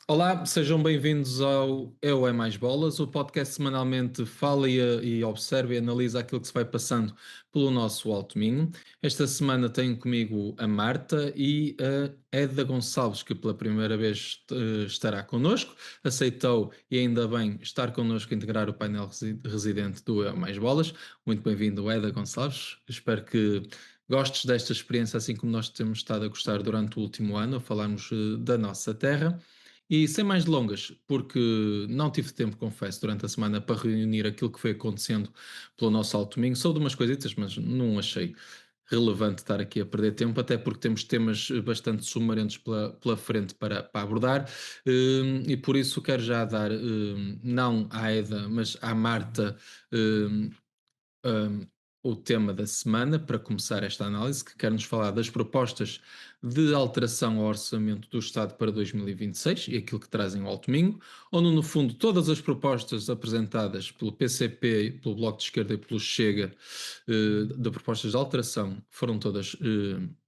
Olá, sejam bem-vindos ao Eu é Mais Bolas, o podcast semanalmente fala e observa e analisa aquilo que se vai passando pelo nosso Alto Minho. Esta semana tenho comigo a Marta e a Edda Gonçalves, que pela primeira vez estará connosco, aceitou e ainda bem estar connosco a integrar o painel residente do Eu é Mais Bolas. Muito bem-vindo, Edda Gonçalves. Espero que gostes desta experiência, assim como nós temos estado a gostar durante o último ano, a falarmos da nossa terra. E sem mais delongas, porque não tive tempo, confesso, durante a semana para reunir aquilo que foi acontecendo pelo nosso Alto Minho. Sou de umas coisitas, mas não achei relevante estar aqui a perder tempo, até porque temos temas bastante sumarentos pela frente para abordar, e por isso quero já dar, não à Eda, mas à Marta, hum, um, o tema da semana para começar esta análise, que quer nos falar das propostas de alteração ao orçamento do Estado para 2026 e aquilo que trazem ao Alto Minho, onde no fundo todas as propostas apresentadas pelo PCP, pelo Bloco de Esquerda e pelo Chega, de propostas de alteração, foram todas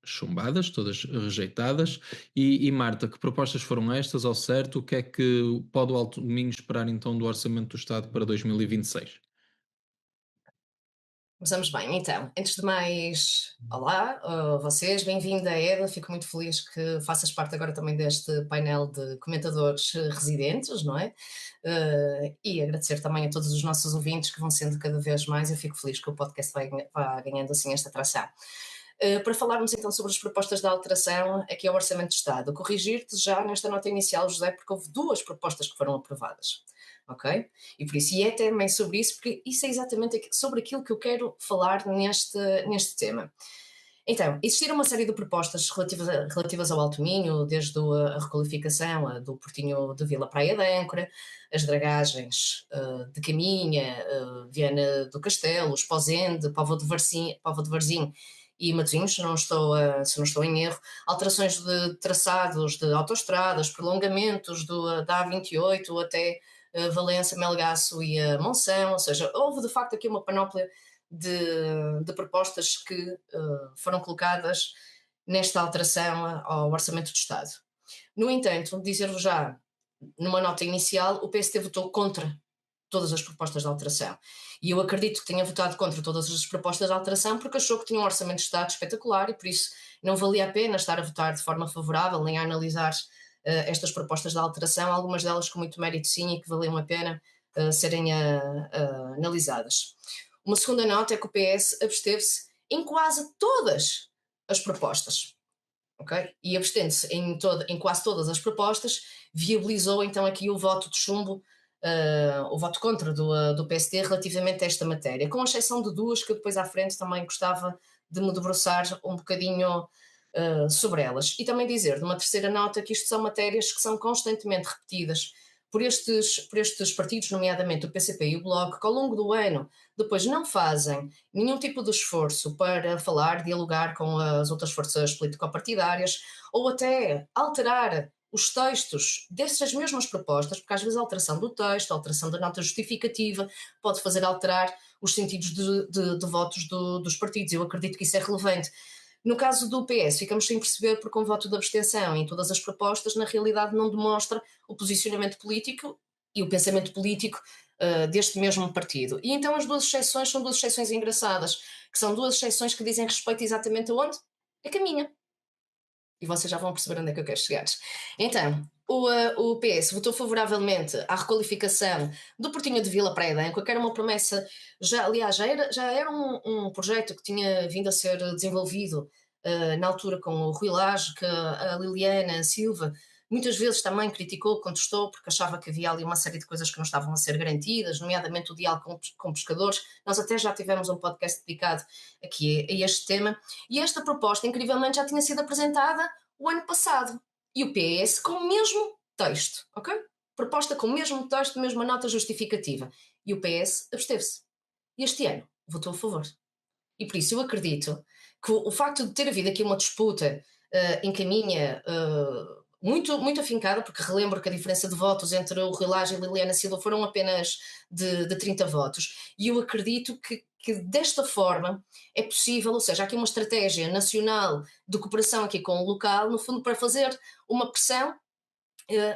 chumbadas, todas rejeitadas. E Marta, que propostas foram estas ao certo? O que é que pode o Alto Minho esperar então do orçamento do Estado para 2026? Começamos bem, então. Antes de mais, olá, vocês, bem-vinda, Eda. Fico muito feliz que faças parte agora também deste painel de comentadores residentes, não é? E agradecer também a todos os nossos ouvintes que vão sendo cada vez mais. Eu fico feliz que o podcast vá ganhando assim esta atração. Para falarmos então sobre as propostas de alteração aqui ao Orçamento de Estado, corrigir-te já nesta nota inicial, José, porque houve duas propostas que foram aprovadas, ok? E por isso, e é também sobre isso, porque isso é exatamente sobre aquilo que eu quero falar neste tema. Então, existiram uma série de propostas relativas ao Alto Minho, desde a requalificação do Portinho de Vila Praia de Âncora, as dragagens de Caminha, Viana do Castelo, os Pozende, Póvoa de Varzim e Matosinhos, se não estou em erro, alterações de traçados de autoestradas, prolongamentos da A28 até Valença, Melgaço e Monção, ou seja, houve de facto aqui uma panóplia de propostas que foram colocadas nesta alteração ao Orçamento do Estado. No entanto, dizer-vos já, numa nota inicial, o PSD votou contra todas as propostas de alteração. E eu acredito que tenha votado contra todas as propostas de alteração porque achou que tinha um orçamento de Estado espetacular e por isso não valia a pena estar a votar de forma favorável nem a analisar estas propostas de alteração, algumas delas com muito mérito sim e que valiam a pena serem analisadas. Uma segunda nota é que o PS absteve-se em quase todas as propostas. Okay? E abstendo-se em quase todas as propostas, viabilizou então aqui o voto de chumbo, o voto contra do PSD relativamente a esta matéria, com exceção de duas que eu depois à frente também gostava de me debruçar um bocadinho sobre elas. E também dizer, de uma terceira nota, que isto são matérias que são constantemente repetidas por estes partidos, nomeadamente o PCP e o Bloco, que ao longo do ano depois não fazem nenhum tipo de esforço para falar, dialogar com as outras forças político-partidárias ou até alterar os textos dessas mesmas propostas, porque às vezes a alteração do texto, a alteração da nota justificativa pode fazer alterar os sentidos de votos dos partidos. Eu acredito que isso é relevante. No caso do PS, ficamos sem perceber porque um voto de abstenção em todas as propostas, na realidade, não demonstra o posicionamento político e o pensamento político deste mesmo partido. E então as duas exceções são duas exceções engraçadas, que são duas exceções que dizem respeito exatamente a onde? A caminha. E vocês já vão perceber onde é que eu quero chegar. Então, o PS votou favoravelmente à requalificação do Portinho de Vila Praia de Âncora, que era uma promessa, aliás, já era um projeto que tinha vindo a ser desenvolvido na altura com o Rui Lage, que a Liliana Silva muitas vezes também criticou, contestou, porque achava que havia ali uma série de coisas que não estavam a ser garantidas, nomeadamente o diálogo com pescadores. Nós até já tivemos um podcast dedicado aqui a este tema. E esta proposta, incrivelmente, já tinha sido apresentada o ano passado. E o PS com o mesmo texto, ok? Proposta com o mesmo texto, mesma nota justificativa. E o PS absteve-se. E este ano votou a favor. E por isso eu acredito que o facto de ter havido aqui uma disputa encaminha muito, muito afincada, porque relembro que a diferença de votos entre o Rui Lage e a Liliana Silva foram apenas de 30 votos. E eu acredito que desta forma é possível, ou seja, há aqui uma estratégia nacional de cooperação aqui com o local, no fundo, para fazer uma pressão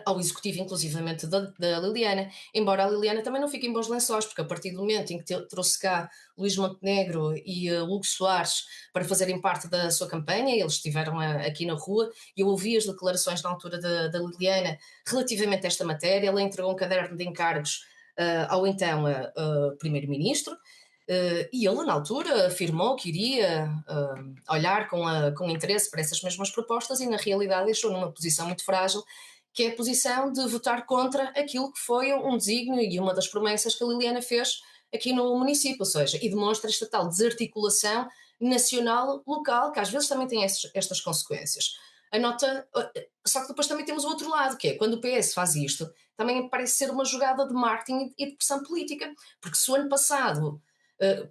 ao executivo, inclusivamente da Liliana, embora a Liliana também não fique em bons lençóis, porque a partir do momento em que trouxe cá Luís Montenegro e Hugo Soares para fazerem parte da sua campanha, eles estiveram aqui na rua, e eu ouvi as declarações na altura da Liliana relativamente a esta matéria. Ela entregou um caderno de encargos ao então primeiro-ministro, e ele, na altura, afirmou que iria olhar com interesse para essas mesmas propostas, e na realidade deixou numa posição muito frágil, que é a posição de votar contra aquilo que foi um desígnio e uma das promessas que a Liliana fez aqui no município, ou seja, e demonstra esta tal desarticulação nacional-local, que às vezes também tem estas consequências. A nota, só que depois também temos o outro lado, que é quando o PS faz isto, também parece ser uma jogada de marketing e de pressão política, porque se o ano passado,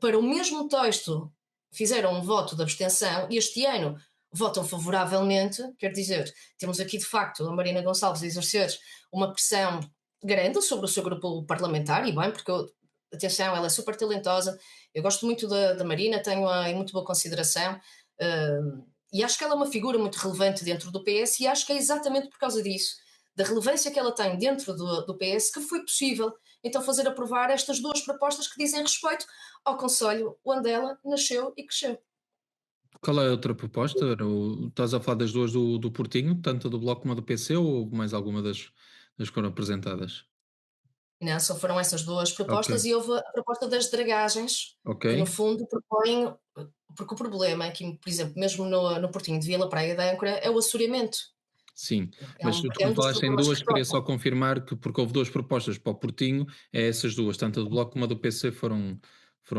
para o mesmo texto, fizeram um voto de abstenção, e este ano votam favoravelmente, quer dizer, temos aqui de facto a Marina Gonçalves a exercer uma pressão grande sobre o seu grupo parlamentar, e bem, porque, atenção, ela é super talentosa, eu gosto muito da Marina, tenho-a em muito boa consideração, e acho que ela é uma figura muito relevante dentro do PS, e acho que é exatamente por causa disso, da relevância que ela tem dentro do PS, que foi possível então fazer aprovar estas duas propostas que dizem respeito ao concelho onde ela nasceu e cresceu. Qual é a outra proposta? Estás a falar das duas do Portinho, tanto a do Bloco como a do PC, ou mais alguma das que foram apresentadas? Não, só foram essas duas Ok, propostas, e houve a proposta das dragagens, ok, que no fundo propõem, porque o problema é que, por exemplo, mesmo no Portinho de Vila Praia de Âncora, é o assoreamento. sim. É Mas um, tu é como um dos falaste em problemas que duas, se queria colocam. só confirmar que, porque houve duas propostas para o Portinho, é essas duas, tanto a do Bloco como a do PC foram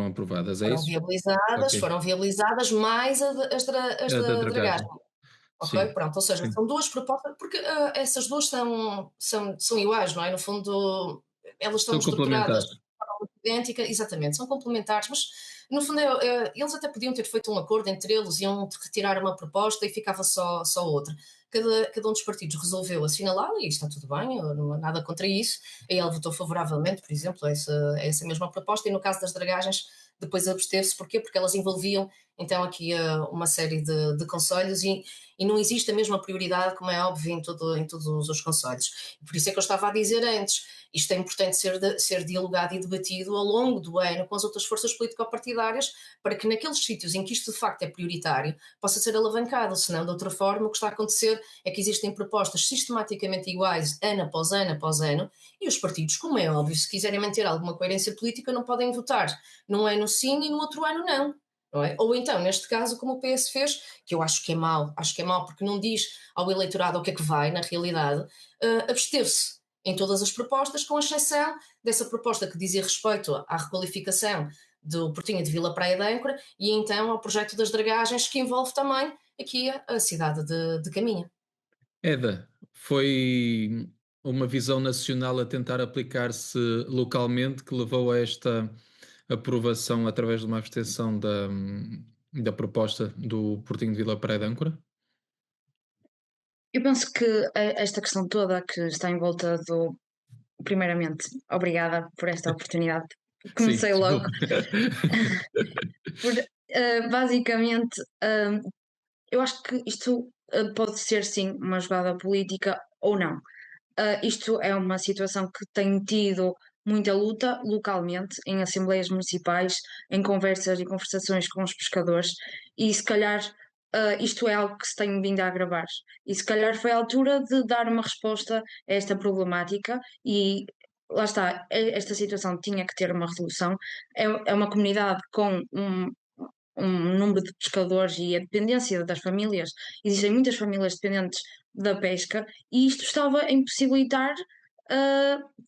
aprovadas, é isso? Ok. Foram viabilizadas mais as A da da dragagem. dragagem, Ok? sim, Pronto, ou seja, sim. são duas propostas, porque essas duas são iguais, não é? No fundo, elas estão São estruturadas complementares. de forma muito idêntica, exatamente, são complementares, mas no fundo eles até podiam ter feito um acordo entre eles, iam retirar uma proposta e ficava só outra. Cada um dos partidos resolveu assinalá-la, e está tudo bem, não há nada contra isso. E ele votou favoravelmente, por exemplo, a essa mesma proposta, e no caso das dragagens, depois absteve-se. Porquê? Porque elas envolviam então aqui uma série de conselhos, e não existe a mesma prioridade, como é óbvio, em todos os conselhos. Por isso é que eu estava a dizer antes, isto é importante ser dialogado e debatido ao longo do ano com as outras forças político-partidárias, para que naqueles sítios em que isto de facto é prioritário, possa ser alavancado. Senão, de outra forma, o que está a acontecer é que existem propostas sistematicamente iguais, ano após ano, e os partidos, como é óbvio, se quiserem manter alguma coerência política, não podem votar num ano sim e no outro ano não. Não é? Ou então, neste caso, como o PS fez, que eu acho que é mau porque não diz ao eleitorado o que é que vai, na realidade, abster-se em todas as propostas, com exceção dessa proposta que dizia respeito à requalificação do Portinho de Vila Praia de Âncora, e então ao projeto das dragagens, que envolve também aqui a cidade de Caminha. Eda, foi uma visão nacional a tentar aplicar-se localmente que levou a esta aprovação através de uma abstenção da proposta do Portinho de Vila Praia de Âncora? Eu penso que esta questão toda que está em volta do. Primeiramente, obrigada por esta oportunidade. Sim, Comecei logo. desculpa. Por, basicamente, eu acho que isto pode ser sim uma jogada política ou não. Isto é uma situação que tem tido muita luta localmente, em assembleias municipais, em conversas e conversações com os pescadores, e se calhar isto é algo que se tem vindo a agravar. E se calhar foi a altura de dar uma resposta a esta problemática, e lá está, esta situação tinha que ter uma resolução. É uma comunidade com um número de pescadores e a dependência das famílias, existem muitas famílias dependentes da pesca, e isto estava a impossibilitar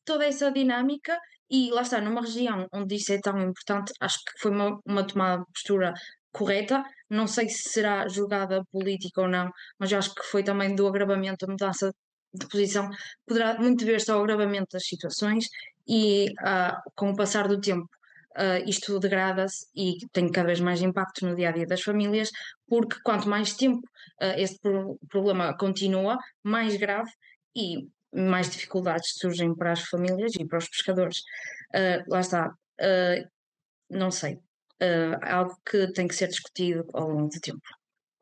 toda essa dinâmica. E lá está, numa região onde isso é tão importante, acho que foi uma tomada de postura correta. Não sei se será julgada política ou não, mas eu acho que foi também do agravamento, a mudança de posição, poderá muito ver-se ao agravamento das situações, e com o passar do tempo isto degrada-se e tem cada vez mais impacto no dia a dia das famílias, porque quanto mais tempo este problema continua, mais grave e mais dificuldades surgem para as famílias e para os pescadores. Lá está, não sei, algo que tem que ser discutido ao longo do tempo.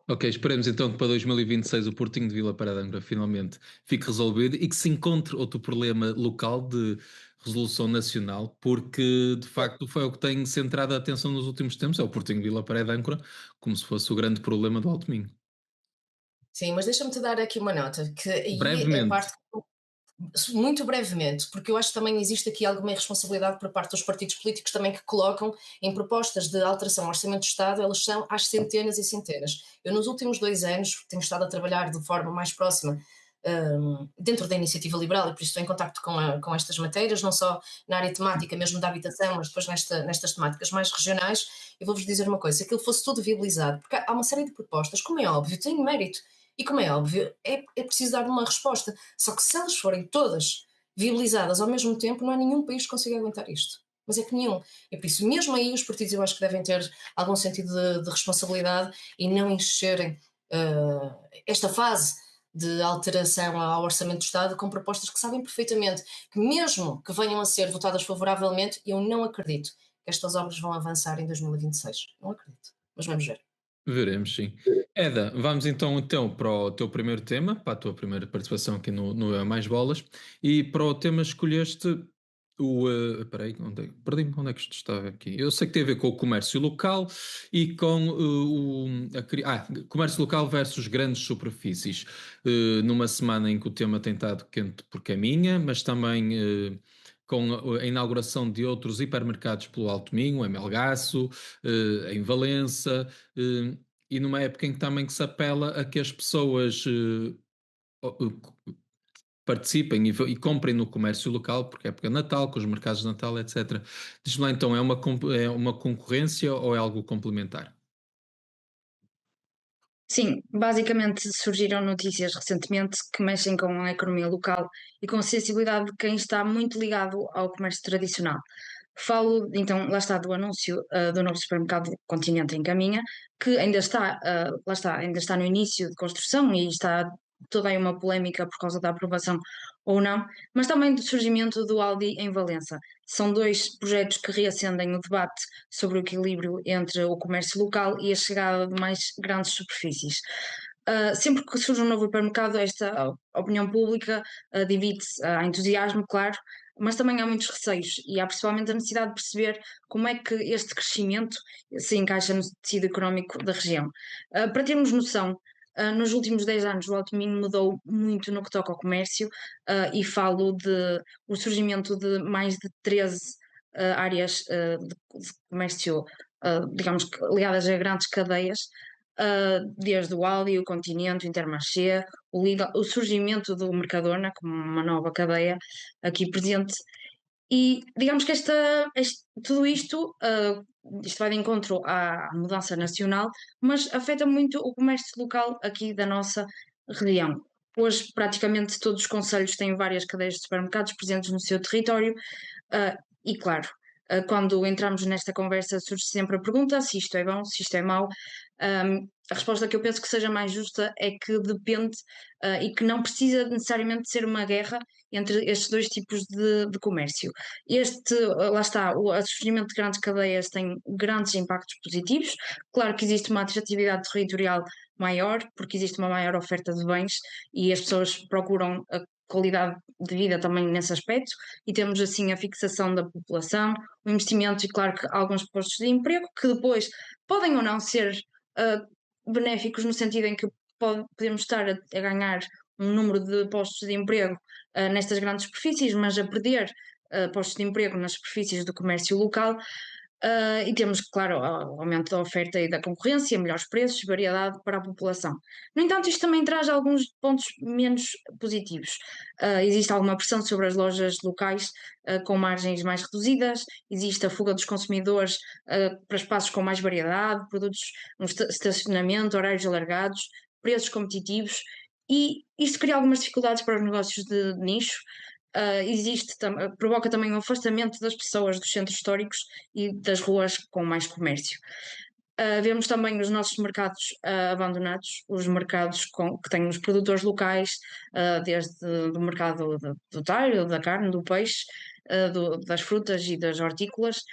Ok, esperemos então que para 2026 o Portinho de Vila Parede de Angra finalmente fique resolvido e que se encontre outro problema local de resolução nacional, porque de facto foi o que tem centrado a atenção nos últimos tempos, é o Portinho de Vila Parede de Âncora, como se fosse o grande problema do Alto Minho. Sim, mas deixa-me te dar aqui uma nota, que aí é a Brevemente, parte, muito brevemente, porque eu acho que também existe aqui alguma irresponsabilidade por parte dos partidos políticos também que colocam em propostas de alteração ao Orçamento do Estado, elas são às centenas e centenas. Eu nos últimos 2 anos tenho estado a trabalhar de forma mais próxima dentro da iniciativa liberal e por isso estou em contacto com estas matérias, não só na área temática mesmo da habitação, mas depois nestas temáticas mais regionais. Eu vou-vos dizer uma coisa, se aquilo fosse tudo viabilizado, porque há uma série de propostas, como é óbvio, têm mérito, e como é óbvio, é preciso dar uma resposta. Só que se elas forem todas viabilizadas ao mesmo tempo, não há nenhum país que consiga aguentar isto. Mas é que nenhum. É por isso, mesmo aí, os partidos eu acho que devem ter algum sentido de responsabilidade e não encherem esta fase de alteração ao Orçamento do Estado com propostas que sabem perfeitamente que, mesmo que venham a ser votadas favoravelmente, eu não acredito que estas obras vão avançar em 2026. Não acredito. Mas vamos ver. veremos, sim. Eda, vamos então para o teu primeiro tema, para a tua primeira participação aqui no É Mais Bolas, e para o tema escolheste o. Espera aí, perdi-me, onde é que isto estava aqui? Eu sei que tem a ver com o comércio local e com comércio local versus grandes superfícies. Numa semana em que o tema tem estado quente por caminha, mas também. Com a inauguração de outros hipermercados pelo Alto Minho, em Melgaço, em Valença, e numa época em que também que se apela a que as pessoas participem e comprem no comércio local, porque é época de Natal, com os mercados de Natal, etc. Diz-me lá então, é uma concorrência ou é algo complementar? Sim, basicamente surgiram notícias recentemente que mexem com a economia local e com a sensibilidade de quem está muito ligado ao comércio tradicional. Falo, então, lá está, do anúncio do novo supermercado Continente em Caminha, que ainda está, lá está, ainda está no início de construção e está toda aí uma polémica por causa da aprovação ou não, mas também do surgimento do Aldi em Valença. São dois projetos que reacendem o debate sobre o equilíbrio entre o comércio local e a chegada de mais grandes superfícies. Sempre que surge um novo hipermercado, esta opinião pública divide-se. Há entusiasmo, claro, mas também há muitos receios e há principalmente a necessidade de perceber como é que este crescimento se encaixa no tecido económico da região. Para termos noção, nos últimos 10 anos o Alto Minho mudou muito no que toca ao comércio e falo de o surgimento de mais de 13 áreas de comércio, digamos, ligadas a grandes cadeias, desde o Aldi, o Continente, o Intermarché, o Lidl, o surgimento do Mercadona como uma nova cadeia aqui presente. E digamos que tudo isto, isto vai de encontro à mudança nacional, mas afeta muito o comércio local aqui da nossa região. Hoje, praticamente todos os concelhos têm várias cadeias de supermercados presentes no seu território, e claro, quando entramos nesta conversa surge sempre a pergunta se isto é bom, se isto é mau. A resposta que eu penso que seja mais justa é que depende e que não precisa necessariamente ser uma guerra entre estes dois tipos de comércio. Lá está, o surgimento de grandes cadeias tem grandes impactos positivos. Claro que existe uma atratividade territorial maior, porque existe uma maior oferta de bens e as pessoas procuram a qualidade de vida também nesse aspecto, e temos assim a fixação da população, o investimento e claro que alguns postos de emprego que depois podem ou não ser benéficos no sentido em que podemos estar a ganhar um número de postos de emprego nestas grandes superfícies, mas a perder postos de emprego nas superfícies do comércio local. E temos, claro, o aumento da oferta e da concorrência, melhores preços, variedade para a população. No entanto, isto também traz alguns pontos menos positivos. Existe alguma pressão sobre as lojas locais com margens mais reduzidas, existe a fuga dos consumidores para espaços com mais variedade, produtos, um estacionamento, horários alargados, preços competitivos, e isto cria algumas dificuldades para os negócios de nicho. Provoca também um afastamento das pessoas dos centros históricos e das ruas com mais comércio. Vemos também os nossos mercados abandonados, os mercados que têm os produtores locais, desde o mercado do talho, da carne, do peixe, das frutas e das hortícolas.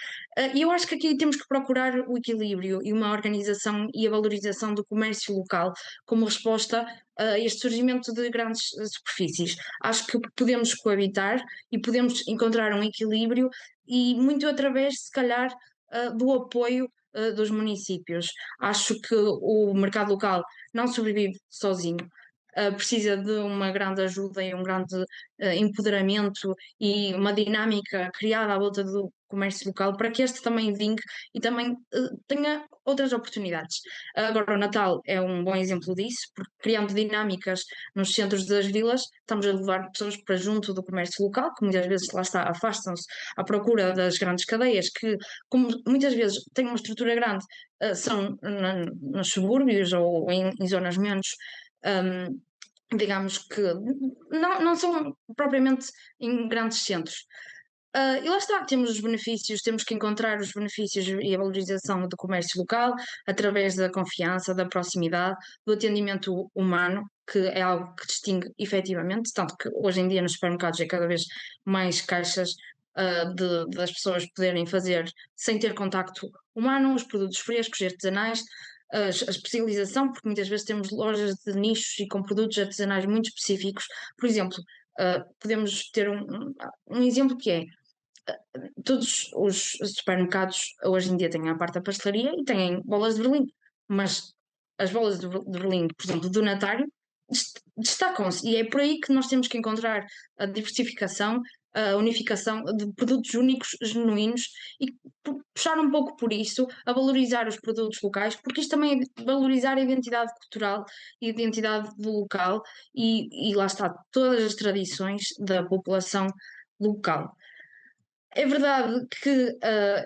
E eu acho que aqui temos que procurar o equilíbrio e uma organização e a valorização do comércio local como resposta a este surgimento de grandes superfícies. Acho que podemos coabitar e podemos encontrar um equilíbrio e muito através, se calhar, do apoio dos municípios. Acho que o mercado local não sobrevive sozinho. Precisa de uma grande ajuda e um grande empoderamento e uma dinâmica criada à volta do comércio local para que este também vingue e também tenha outras oportunidades. Agora, o Natal é um bom exemplo disso, porque criando dinâmicas nos centros das vilas, estamos a levar pessoas para junto do comércio local, que muitas vezes lá está, afastam-se à procura das grandes cadeias, que como muitas vezes têm uma estrutura grande, são nos subúrbios ou em zonas menos digamos que não são propriamente em grandes centros. E lá está, temos os benefícios, temos que encontrar os benefícios e a valorização do comércio local através da confiança, da proximidade, do atendimento humano, que é algo que distingue efetivamente, tanto que hoje em dia nos supermercados é cada vez mais caixas das pessoas poderem fazer sem ter contacto humano, os produtos frescos e artesanais, a especialização, porque muitas vezes temos lojas de nichos e com produtos artesanais muito específicos. Por exemplo, podemos ter um exemplo que é todos os supermercados hoje em dia têm a parte da pastelaria e têm bolas de Berlim, mas as bolas de Berlim, por exemplo, do Natário, destacam-se e é por aí que nós temos que encontrar a diversificação, a unificação de produtos únicos, genuínos e puxar um pouco por isso, a valorizar os produtos locais, porque isto também é valorizar a identidade cultural e a identidade do local e lá está, todas as tradições da população local. É verdade que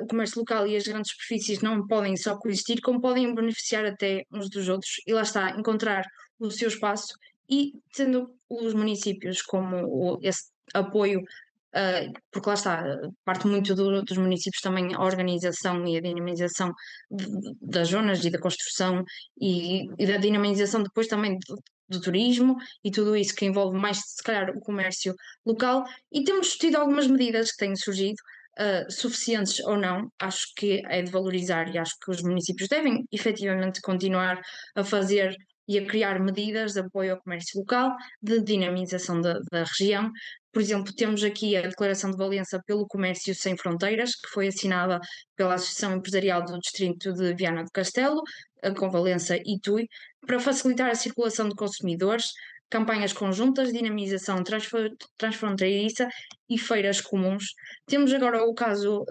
o comércio local e as grandes superfícies não podem só coexistir, como podem beneficiar até uns dos outros, e lá está, encontrar o seu espaço e tendo os municípios como esse apoio, porque lá está, parte muito dos municípios também a organização e a dinamização das zonas e da construção e da dinamização depois também do turismo e tudo isso que envolve mais, se calhar, o comércio local. E temos tido algumas medidas que têm surgido, suficientes ou não, acho que é de valorizar e acho que os municípios devem efetivamente continuar a fazer e a criar medidas de apoio ao comércio local, de dinamização da região. Por exemplo, temos aqui a Declaração de Valença pelo Comércio Sem Fronteiras, que foi assinada pela Associação Empresarial do Distrito de Viana do Castelo, com Valença e Tui, para facilitar a circulação de consumidores, campanhas conjuntas, dinamização transfronteiriça e feiras comuns. Temos agora o caso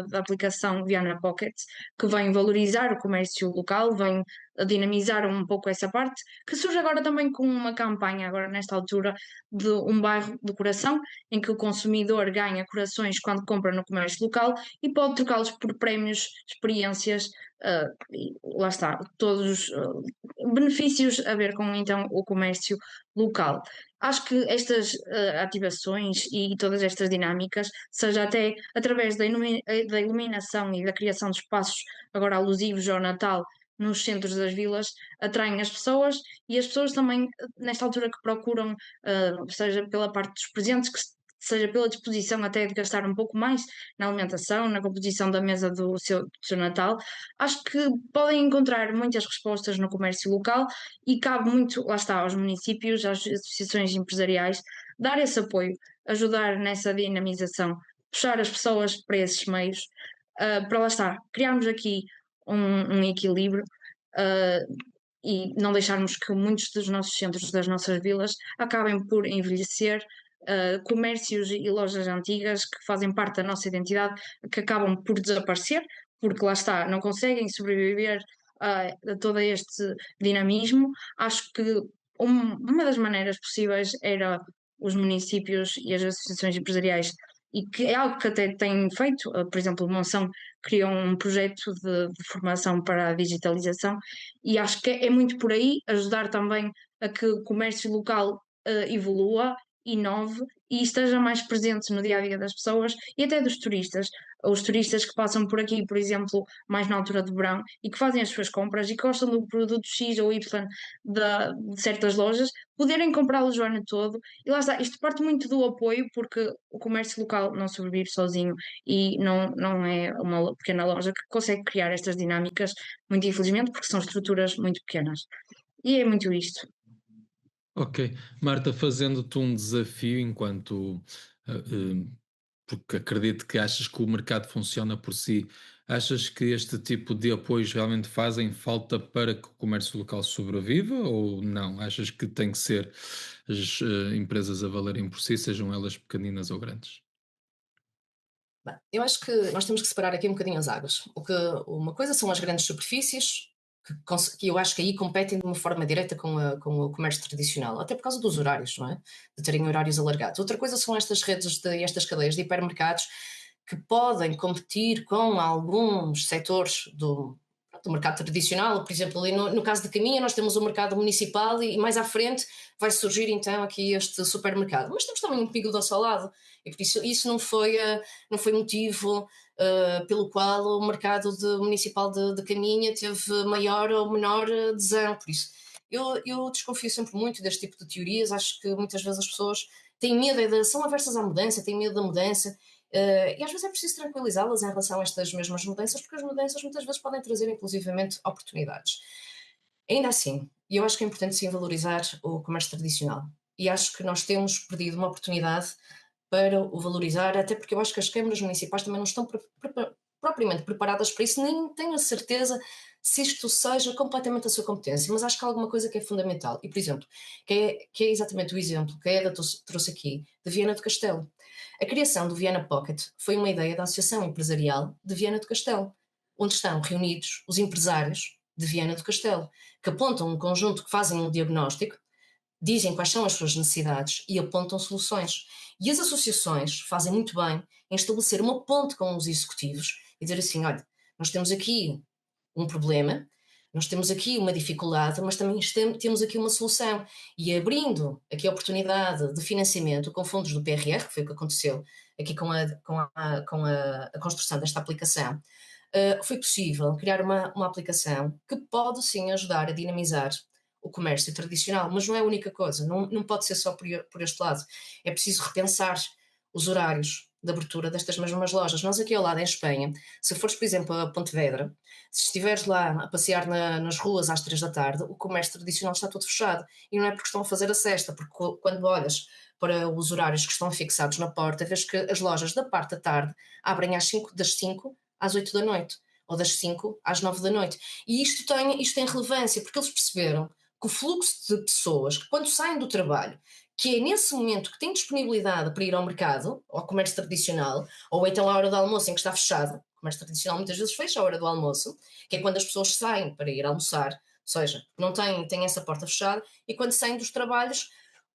da aplicação Viana Pocket, que vem valorizar o comércio local, vem dinamizar um pouco essa parte, que surge agora também com uma campanha, agora nesta altura, de um bairro de coração, em que o consumidor ganha corações quando compra no comércio local e pode trocá-los por prémios, experiências, e lá está, todos os benefícios a ver com então o comércio local. Acho que estas ativações e todas estas dinâmicas, seja até através da iluminação e da criação de espaços agora alusivos ao Natal nos centros das vilas, atraem as pessoas e as pessoas também, nesta altura que procuram, seja pela parte dos presentes, que seja pela disposição até de gastar um pouco mais na alimentação, na composição da mesa do seu Natal, acho que podem encontrar muitas respostas no comércio local e cabe muito, lá está, aos municípios, às associações empresariais, dar esse apoio, ajudar nessa dinamização, puxar as pessoas para esses meios, para lá está, criarmos aqui um equilíbrio e não deixarmos que muitos dos nossos centros, das nossas vilas, acabem por envelhecer. Comércios e lojas antigas que fazem parte da nossa identidade que acabam por desaparecer, porque lá está, não conseguem sobreviver a todo este dinamismo. Acho que uma das maneiras possíveis era os municípios e as associações empresariais, e que é algo que até têm feito, por exemplo, Monção criou um projeto de formação para a digitalização e acho que é muito por aí, ajudar também a que o comércio local evolua inove e esteja mais presente no dia-a-dia das pessoas e até dos turistas. Os turistas que passam por aqui, por exemplo, mais na altura de verão e que fazem as suas compras e que gostam do produto X ou Y de certas lojas, poderem comprá-los o ano todo. E lá está, isto parte muito do apoio, porque o comércio local não sobrevive sozinho e não é uma pequena loja que consegue criar estas dinâmicas, muito infelizmente, porque são estruturas muito pequenas. E é muito isto. Ok, Marta, fazendo-te um desafio enquanto, porque acredito que achas que o mercado funciona por si, achas que este tipo de apoios realmente fazem falta para que o comércio local sobreviva ou não? Achas que tem que ser as empresas a valerem por si, sejam elas pequeninas ou grandes? Bem, eu acho que nós temos que separar aqui um bocadinho as águas. Uma coisa são as grandes superfícies, que eu acho que aí competem de uma forma direta com o comércio tradicional, até por causa dos horários, não é? De terem horários alargados. Outra coisa são estas estas cadeias de hipermercados que podem competir com alguns setores do mercado tradicional. Por exemplo, ali no caso de Caminha, nós temos o mercado municipal e mais à frente vai surgir então aqui este supermercado. Mas temos também um Pingo Doce ao lado, e por isso não foi motivo pelo qual o mercado municipal de Caminha teve maior ou menor adesão. Por isso, eu desconfio sempre muito deste tipo de teorias. Acho que muitas vezes as pessoas têm medo, são aversas à mudança, têm medo da mudança. E às vezes é preciso tranquilizá-las em relação a estas mesmas mudanças, porque as mudanças muitas vezes podem trazer inclusivamente oportunidades. Ainda assim, eu acho que é importante sim valorizar o comércio tradicional. E acho que nós temos perdido uma oportunidade para o valorizar, até porque eu acho que as câmaras municipais também não estão propriamente preparadas para isso, nem tenho a certeza se isto seja completamente a sua competência, mas acho que há alguma coisa que é fundamental. E, por exemplo, que é exatamente o exemplo que a Eda trouxe aqui, de Viana do Castelo. A criação do Viana Pocket foi uma ideia da Associação Empresarial de Viana do Castelo, onde estão reunidos os empresários de Viana do Castelo, que apontam um conjunto, que fazem um diagnóstico, dizem quais são as suas necessidades e apontam soluções. E as associações fazem muito bem em estabelecer uma ponte com os executivos e dizer assim: olha, nós temos aqui um problema, nós temos aqui uma dificuldade, mas também temos aqui uma solução. E abrindo aqui a oportunidade de financiamento com fundos do PRR, que foi o que aconteceu aqui com a construção desta aplicação, foi possível criar uma aplicação que pode sim ajudar a dinamizar o comércio tradicional, mas não é a única coisa, não pode ser só por este lado. É preciso repensar os horários de abertura destas mesmas lojas. Nós aqui ao lado em Espanha, se fores, por exemplo, a Pontevedra, se estiveres lá a passear nas ruas às 3 da tarde, o comércio tradicional está todo fechado. E não é porque estão a fazer a cesta, porque quando olhas para os horários que estão fixados na porta, vês que as lojas da parte da tarde abrem das 5 às 8 da noite, ou das 5 às 9 da noite. E isto tem relevância, porque eles perceberam que o fluxo de pessoas que quando saem do trabalho, que é nesse momento que têm disponibilidade para ir ao mercado, ao comércio tradicional, ou então à hora do almoço em que está fechado, o comércio tradicional muitas vezes fecha à hora do almoço, que é quando as pessoas saem para ir almoçar, ou seja, não têm essa porta fechada, e quando saem dos trabalhos,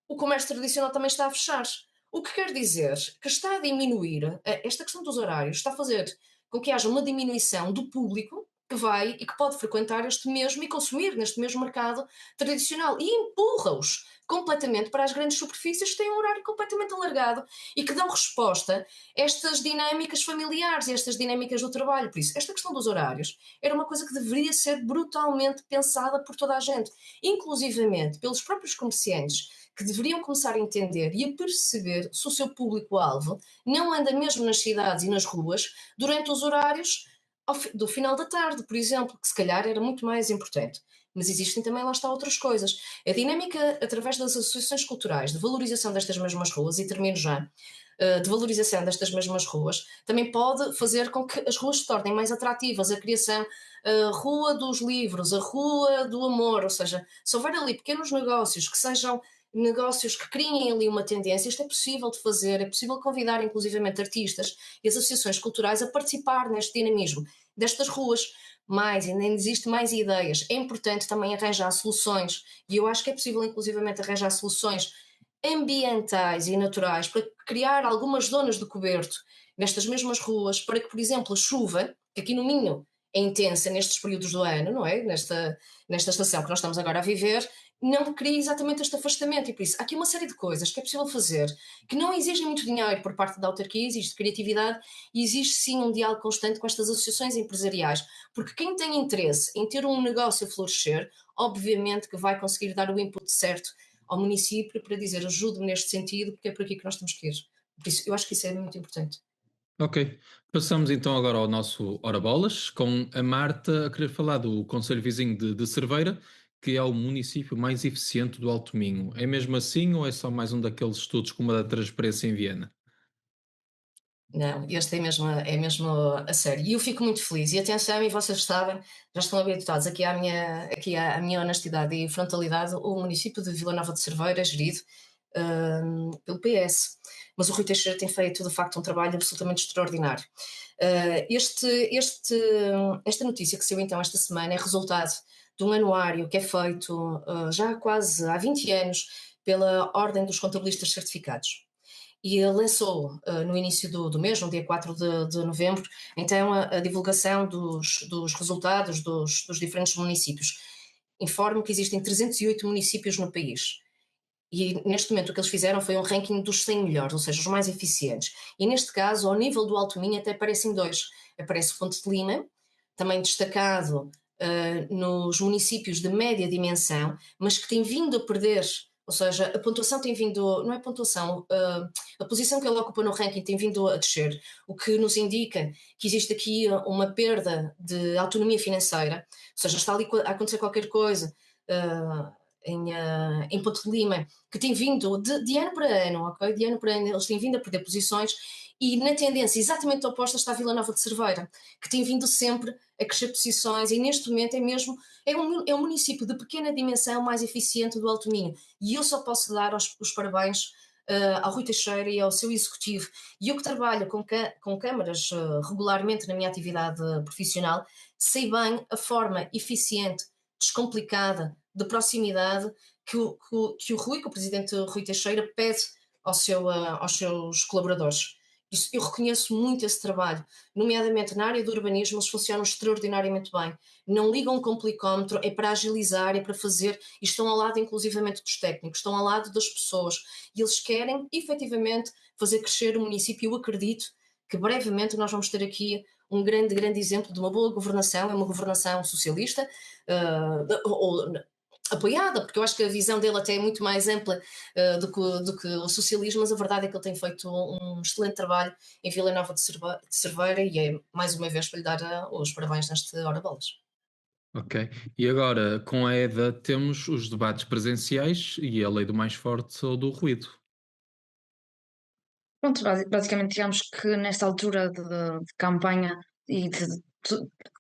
o comércio tradicional também está a fechar. O que quer dizer que está a diminuir, esta questão dos horários está a fazer com que haja uma diminuição do público que vai e que pode frequentar este mesmo e consumir neste mesmo mercado tradicional e empurra-os completamente para as grandes superfícies que têm um horário completamente alargado e que dão resposta a estas dinâmicas familiares e estas dinâmicas do trabalho. Por isso, esta questão dos horários era uma coisa que deveria ser brutalmente pensada por toda a gente, inclusivamente pelos próprios comerciantes, que deveriam começar a entender e a perceber se o seu público-alvo não anda mesmo nas cidades e nas ruas durante os horários do final da tarde, por exemplo, que se calhar era muito mais importante. Mas existem também, lá está, outras coisas. A dinâmica, através das associações culturais, de valorização destas mesmas ruas, e termino já, de valorização destas mesmas ruas, também pode fazer com que as ruas se tornem mais atrativas. A criação, a Rua dos Livros, a Rua do Amor, ou seja, se houver ali pequenos negócios que sejam negócios que criem ali uma tendência, isto é possível de fazer, é possível convidar inclusivamente artistas e as associações culturais a participar neste dinamismo destas ruas. Mais, ainda existe mais ideias. É importante também arranjar soluções, e eu acho que é possível inclusivamente arranjar soluções ambientais e naturais para criar algumas zonas de coberto nestas mesmas ruas, para que, por exemplo, a chuva, que aqui no Minho é intensa nestes períodos do ano, não é? Nesta estação que nós estamos agora a viver, não cria exatamente este afastamento. E por isso, há aqui uma série de coisas que é possível fazer, que não exigem muito dinheiro por parte da autarquia, existe criatividade e existe sim um diálogo constante com estas associações empresariais, porque quem tem interesse em ter um negócio a florescer, obviamente que vai conseguir dar o input certo ao município para dizer ajude-me neste sentido, porque é por aqui que nós temos que ir. Por isso, eu acho que isso é muito importante. Ok, passamos então agora ao nosso Ora Bolas, com a Marta a querer falar do Conselho Vizinho de Cerveira, que é o município mais eficiente do Alto Minho. É mesmo assim ou é só mais um daqueles estudos como a da transparência em Viena? Não, este é mesmo a sério. E eu fico muito feliz. E atenção, e vocês sabem, já estão habituados aqui à minha honestidade e frontalidade. O município de Vila Nova de Cerveira é gerido pelo PS. Mas o Rui Teixeira tem feito, de facto, um trabalho absolutamente extraordinário. Esta notícia que saiu então esta semana é resultado de um anuário que é feito já quase há 20 anos pela Ordem dos Contabilistas Certificados. E ele lançou no início do mês, no dia 4 de novembro, então a divulgação dos resultados dos diferentes municípios. Informo que existem 308 municípios no país. E neste momento o que eles fizeram foi um ranking dos 100 melhores, ou seja, os mais eficientes. E neste caso, ao nível do Alto Minho, até aparecem dois. Aparece Fonte de Lima, também destacado nos municípios de média dimensão, mas que tem vindo a perder, ou seja, a pontuação tem vindo, não é pontuação, a posição que ele ocupa no ranking tem vindo a descer, o que nos indica que existe aqui uma perda de autonomia financeira, ou seja, está ali a acontecer qualquer coisa em Ponte de Lima, que tem vindo de ano para ano, ok? De ano para ano eles têm vindo a perder posições e na tendência exatamente oposta está a Vila Nova de Cerveira, que tem vindo sempre a crescer posições e neste momento é um município de pequena dimensão mais eficiente do Alto Minho e eu só posso dar os parabéns ao Rui Teixeira e ao seu executivo. E eu que trabalho com câmaras regularmente na minha atividade profissional, sei bem a forma eficiente, descomplicada, de proximidade que o Rui, que o presidente Rui Teixeira pede aos seus colaboradores. Isso, eu reconheço muito esse trabalho, nomeadamente na área do urbanismo, eles funcionam extraordinariamente bem. Não ligam com complicómetro, é para agilizar, é para fazer, e estão ao lado inclusivamente dos técnicos, estão ao lado das pessoas, e eles querem efetivamente fazer crescer o município. Eu acredito que brevemente nós vamos ter aqui um grande exemplo de uma boa governação, é uma governação socialista, ou apoiada, porque eu acho que a visão dele até é muito mais ampla do que o socialismo, mas a verdade é que ele tem feito um excelente trabalho em Vila Nova de Cerveira e é mais uma vez para lhe dar os parabéns neste Hora Bolas. Ok. E agora, com a EDA, temos os debates presenciais e a lei do mais forte ou do ruído. Pronto, basicamente, digamos que nesta altura de campanha e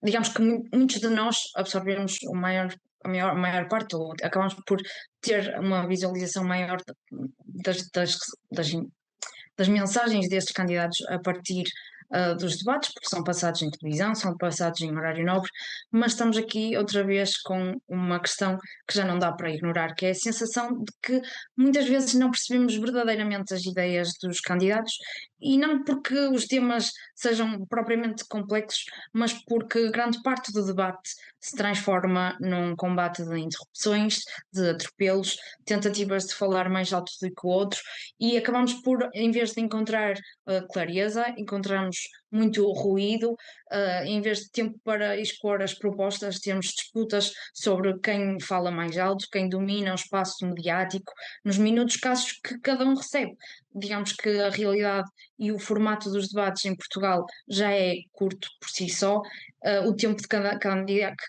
digamos que muitos de nós absorvemos a maior parte, ou acabamos por ter uma visualização maior das, das, das, das mensagens destes candidatos a partir dos debates, porque são passados em televisão, são passados em horário nobre, mas estamos aqui outra vez com uma questão que já não dá para ignorar, que é a sensação de que muitas vezes não percebemos verdadeiramente as ideias dos candidatos, e não porque os temas sejam propriamente complexos, mas porque grande parte do debate se transforma num combate de interrupções, de atropelos, tentativas de falar mais alto do que o outro, e acabamos por, em vez de encontrar clareza, encontramos muito ruído, em vez de tempo para expor as propostas, temos disputas sobre quem fala mais alto, quem domina o espaço mediático, nos minutos escassos que cada um recebe. Digamos que a realidade e o formato dos debates em Portugal já é curto por si só. O tempo de que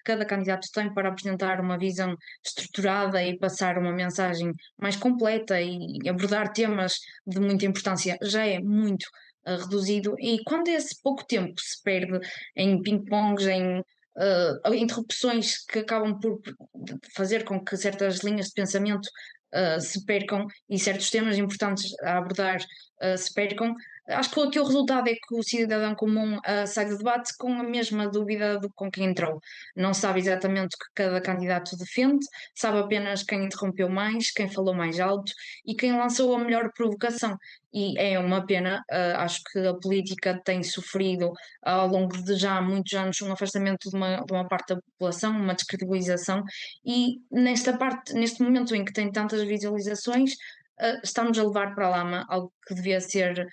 cada candidato tem para apresentar uma visão estruturada e passar uma mensagem mais completa e abordar temas de muita importância já é muito reduzido, e quando esse pouco tempo se perde em ping-pongs, em interrupções que acabam por fazer com que certas linhas de pensamento se percam e certos temas importantes a abordar se percam. Acho que aqui o resultado é que o cidadão comum sai do debate com a mesma dúvida do com quem entrou. Não sabe exatamente o que cada candidato defende, sabe apenas quem interrompeu mais, quem falou mais alto e quem lançou a melhor provocação. E é uma pena, acho que a política tem sofrido ao longo de já muitos anos um afastamento de uma parte da população, uma descredibilização, e neste momento em que tem tantas visualizações, estamos a levar para a lama algo que devia ser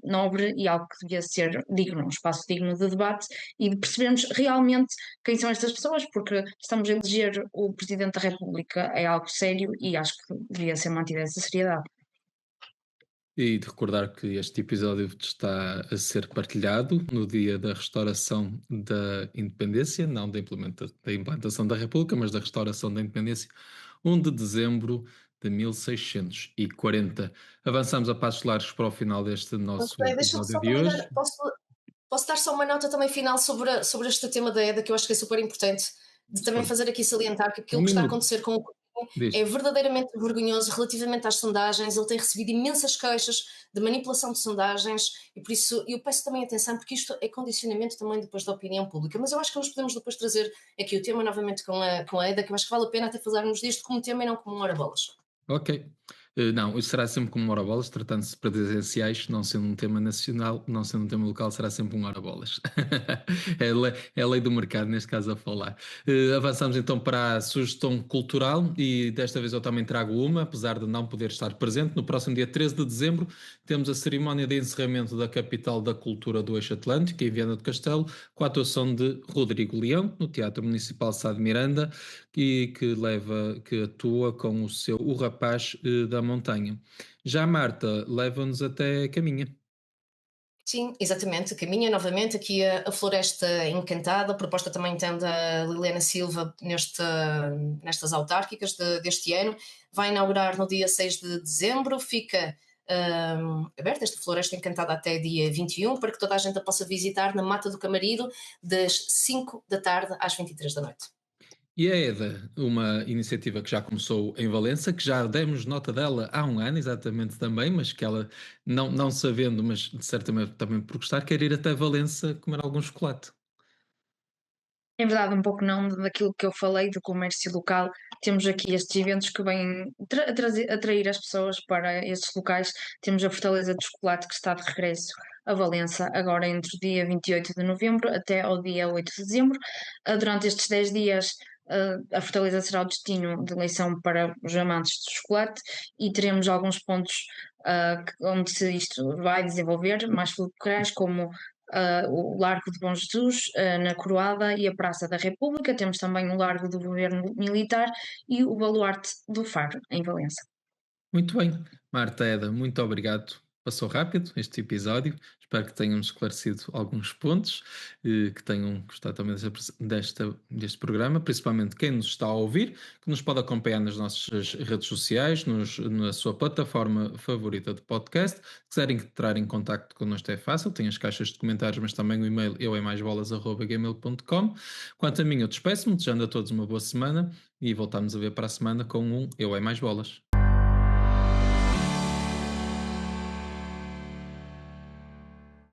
nobre e algo que devia ser digno, um espaço digno de debate e de percebermos realmente quem são estas pessoas, porque estamos a eleger o Presidente da República, é algo sério e acho que devia ser mantida essa seriedade. E de recordar que este episódio está a ser partilhado no dia da restauração da independência, não da implantação da República, mas da restauração da independência, 1 de dezembro de 1640. Avançamos a passos largos para o final deste nosso Muito bem, deixa-me episódio só de também hoje. dar, posso dar só uma nota também final sobre este tema da EDA, que eu acho que é super importante, de também fazer aqui salientar que aquilo que está a acontecer com o Diz. é verdadeiramente vergonhoso relativamente às sondagens. Ele tem recebido imensas queixas de manipulação de sondagens e por isso eu peço também atenção, porque isto é condicionamento também depois da opinião pública. Mas eu acho que nós podemos depois trazer aqui o tema novamente com a EDA, que eu acho que vale a pena até falarmos disto como tema e não como um ora-bolas. Ok. Não, isso será sempre como um hora-bolas, tratando-se de presidenciais, não sendo um tema nacional, não sendo um tema local, será sempre um hora-bolas. É a lei do mercado, neste caso, a falar. Avançamos então para a sugestão cultural e desta vez eu também trago uma, apesar de não poder estar presente. No próximo dia 13 de dezembro temos a cerimónia de encerramento da capital da cultura do Eixo Atlântico, em Viana do Castelo, com a atuação de Rodrigo Leão, no Teatro Municipal Sá de Miranda, que atua com o seu O Rapaz da Montanha. Já a Marta leva-nos até Caminha. Sim, exatamente. Caminha novamente aqui a Floresta Encantada, proposta também então da Liliana Silva nestas autárquicas deste ano. Vai inaugurar no dia 6 de dezembro, fica aberta esta Floresta Encantada até dia 21, para que toda a gente a possa visitar na Mata do Camarido, das 5 da tarde às 23 da noite. E a EDA, uma iniciativa que já começou em Valença, que já demos nota dela há um ano, exatamente também, mas que ela, não sabendo, mas certamente também por gostar, quer ir até Valença comer algum chocolate. É verdade, um pouco não daquilo que eu falei do comércio local. Temos aqui estes eventos que vêm atrair as pessoas para estes locais. Temos a Fortaleza do Chocolate que está de regresso a Valença, agora entre o dia 28 de novembro até ao dia 8 de dezembro. Durante estes 10 dias, a Fortaleza será o destino de eleição para os amantes do chocolate e teremos alguns pontos onde isto vai desenvolver, mais locais, como o Largo de Bom Jesus, na Coroada, e a Praça da República. Temos também o Largo do Governo Militar e o Baluarte do Faro, em Valença. Muito bem, Marta, Eda, muito obrigado. Passou rápido este episódio. Espero que tenhamos esclarecido alguns pontos, que tenham gostado também deste programa, principalmente quem nos está a ouvir, que nos pode acompanhar nas nossas redes sociais, na sua plataforma favorita de podcast. Se quiserem entrar em contacto connosco é fácil, tem as caixas de comentários, mas também o e-mail euemaisbolas@gmail.com. Quanto a mim, eu despeço-me, desejando a todos uma boa semana e voltamos a ver para a semana com um Eu é Mais Bolas.